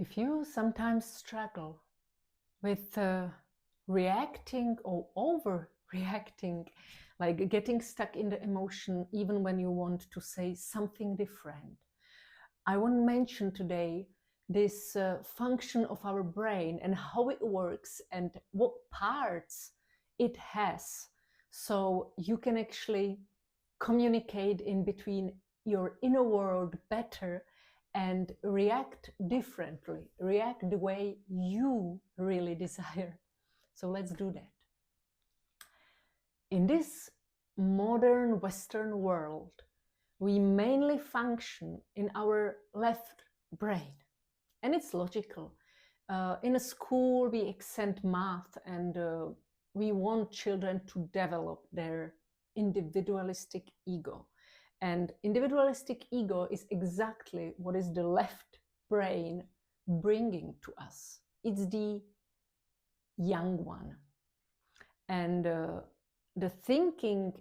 If you sometimes struggle with reacting or overreacting, like getting stuck in the emotion even when you want to say something different, I want to mention today this function of our brain and how it works and what parts it has, so you can actually communicate in between your inner world better and react differently, react the way you really desire. So let's do that. In this modern Western world, we mainly function in our left brain, and it's logical. In a school, we accent math, and we want children to develop their individualistic ego. And individualistic ego is exactly what is the left brain bringing to us. It's the young one. And the thinking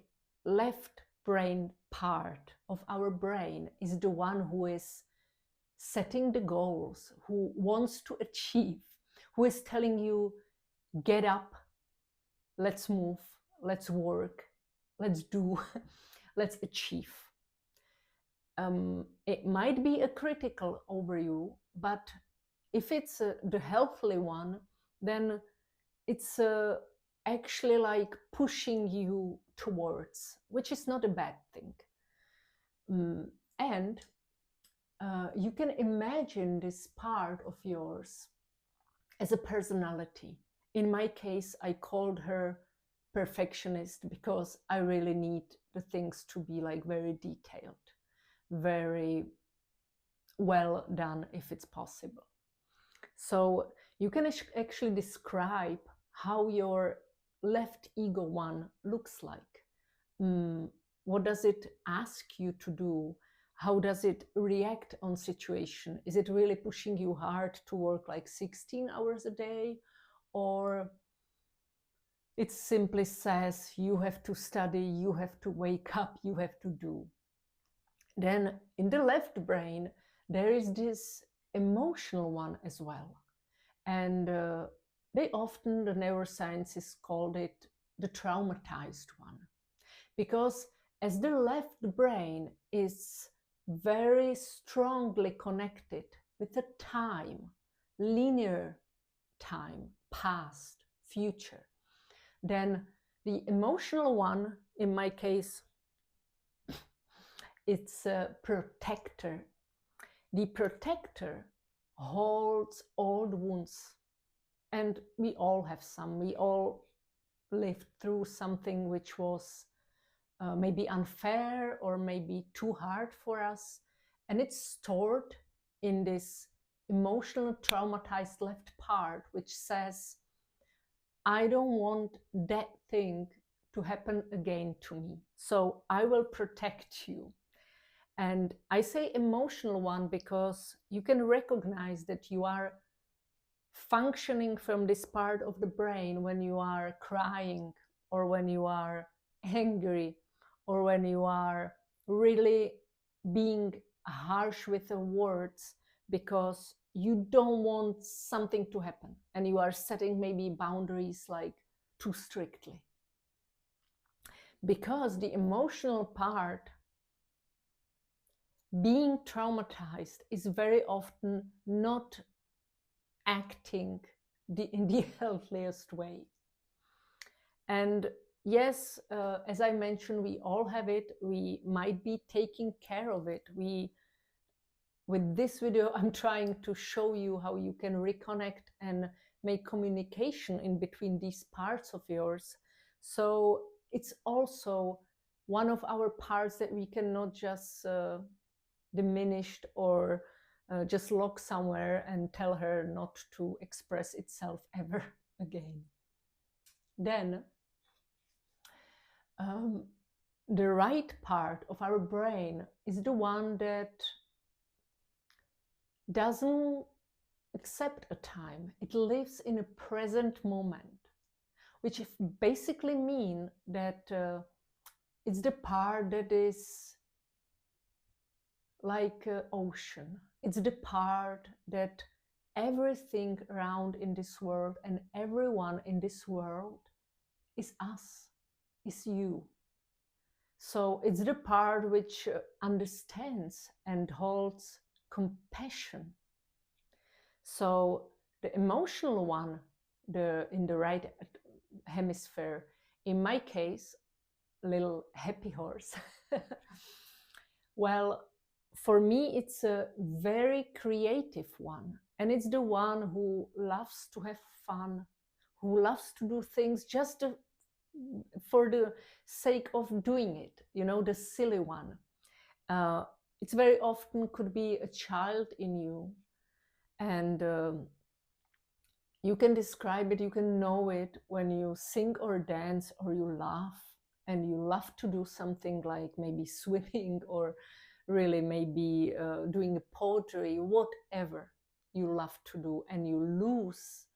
left brain part of our brain is the one who is setting the goals, who wants to achieve, who is telling you, get up, let's move, let's work, let's do, let's achieve. It might be a critical over you, but if it's the healthy one, then it's actually like pushing you towards, which is not a bad thing. And you can imagine this part of yours as a personality. In my case, I called her perfectionist because I really need the things to be like very detailed, very well done if it's possible. So you can actually describe how your left ego one looks like. What does it ask you to do? How does it react on situation? Is it really pushing you hard to work like 16 hours a day? Or it simply says you have to study, you have to wake up, you have to do. Then in the left brain, there is this emotional one as well. And they often, the neuroscientists called it the traumatized one. Because as the left brain is very strongly connected with the time, linear time, past, future, then the emotional one, in my case, it's a protector. The protector holds old wounds, and we all have some. We all lived through something which was maybe unfair or maybe too hard for us, and it's stored in this emotional traumatized left part, which says, I don't want that thing to happen again to me, so I will protect you. And I say emotional one because you can recognize that you are functioning from this part of the brain when you are crying, or when you are angry, or when you are really being harsh with the words because you don't want something to happen and you are setting maybe boundaries like too strictly. Because the emotional part, being traumatized, is very often not acting in the healthiest way. And yes, as I mentioned, we all have it. We might be taking care of it. With this video, I'm trying to show you how you can reconnect and make communication in between these parts of yours. So it's also one of our parts that we cannot just diminish or just lock somewhere and tell her not to express itself ever again. Then the right part of our brain is the one that doesn't accept a time. It lives in a present moment, which basically mean that it's the part that is like ocean. It's the part that everything around in this world and everyone in this world is us, is you. So it's the part which understands and holds compassion. So the emotional one, in the right hemisphere, in my case, little happy horse. Well, for me, it's a very creative one. And it's the one who loves to have fun, who loves to do things just for the sake of doing it, you know, the silly one. It's very often could be a child in you. And you can describe it, you can know it when you sing or dance or you laugh and you love to do something like maybe swimming or really maybe doing poetry, whatever you love to do, and you lose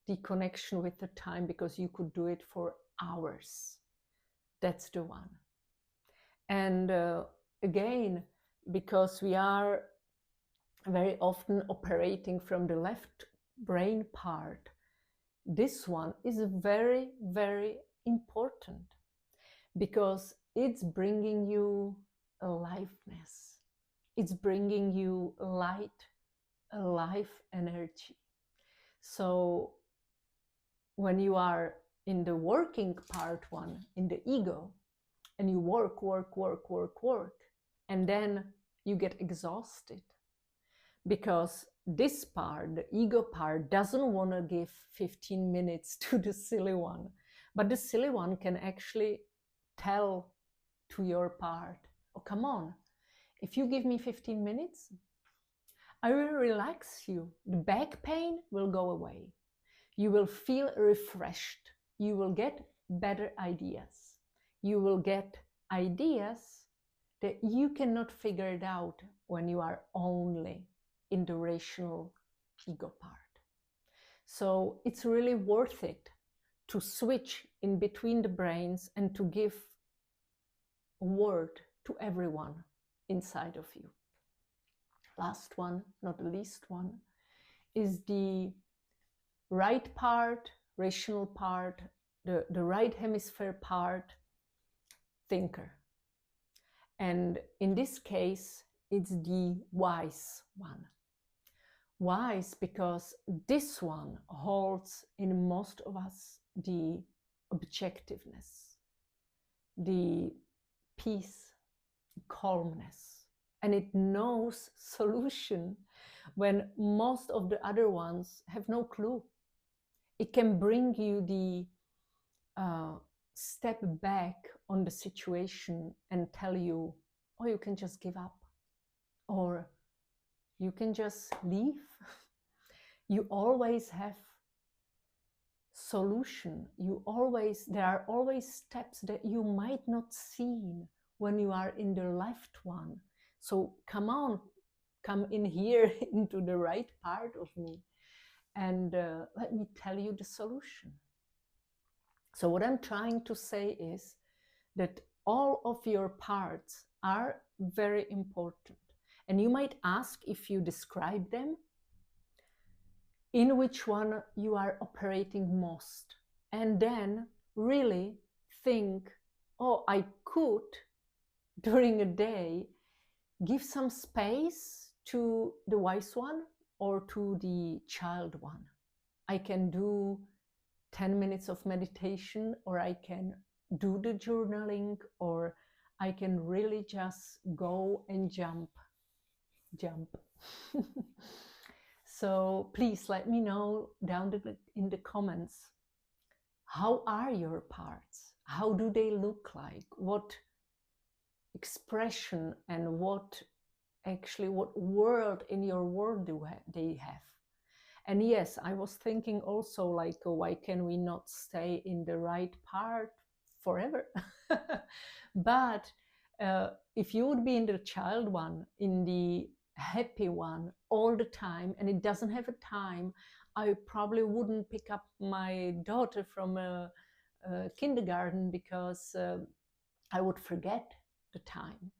the connection with the time because you could do it for hours. That's the one. And again, because we are very often operating from the left brain part, this one is very, very important because it's bringing you aliveness. It's bringing you light, a life energy. So when you are in the working part one, in the ego, and you work, and then you get exhausted because this part, the ego part, doesn't want to give 15 minutes to the silly one. But the silly one can actually tell to your part, oh, come on, if you give me 15 minutes, I will relax you. The back pain will go away. You will feel refreshed. You will get better ideas. You will get ideas that you cannot figure it out when you are only in the rational ego part. So it's really worth it to switch in between the brains and to give a word to everyone inside of you. Last one, not the least one, is the right part, rational part, the right hemisphere part, thinker. And in this case, it's the wise one. Wise because this one holds in most of us the objectiveness, the peace, calmness, and it knows solution when most of the other ones have no clue. It can bring you the step back on the situation and tell you, oh, you can just give up, or you can just leave. You always have solution. There are always steps that you might not see when you are in the left one. So come on, come in here into the right part of me, and let me tell you the solution. So what I'm trying to say is that all of your parts are very important. And you might ask, if you describe them, in which one you are operating most. And then really think, oh, I could, during a day, give some space to the wise one or to the child one. I can do 10 minutes of meditation, or I can do the journaling, or I can really just go and jump. So please let me know down in the comments, how are your parts? How do they look like? What expression and what world in your world do they have? And yes, I was thinking also, like, why can we not stay in the right part forever? But if you would be in the child one, in the happy one all the time, and it doesn't have a time, I probably wouldn't pick up my daughter from a kindergarten because I would forget the time.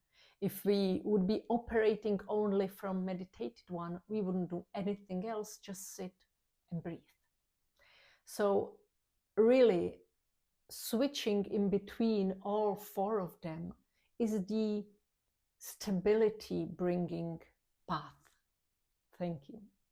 If we would be operating only from meditated one, we wouldn't do anything else, just sit and breathe. So really switching in between all four of them is the stability bringing path. Thank you.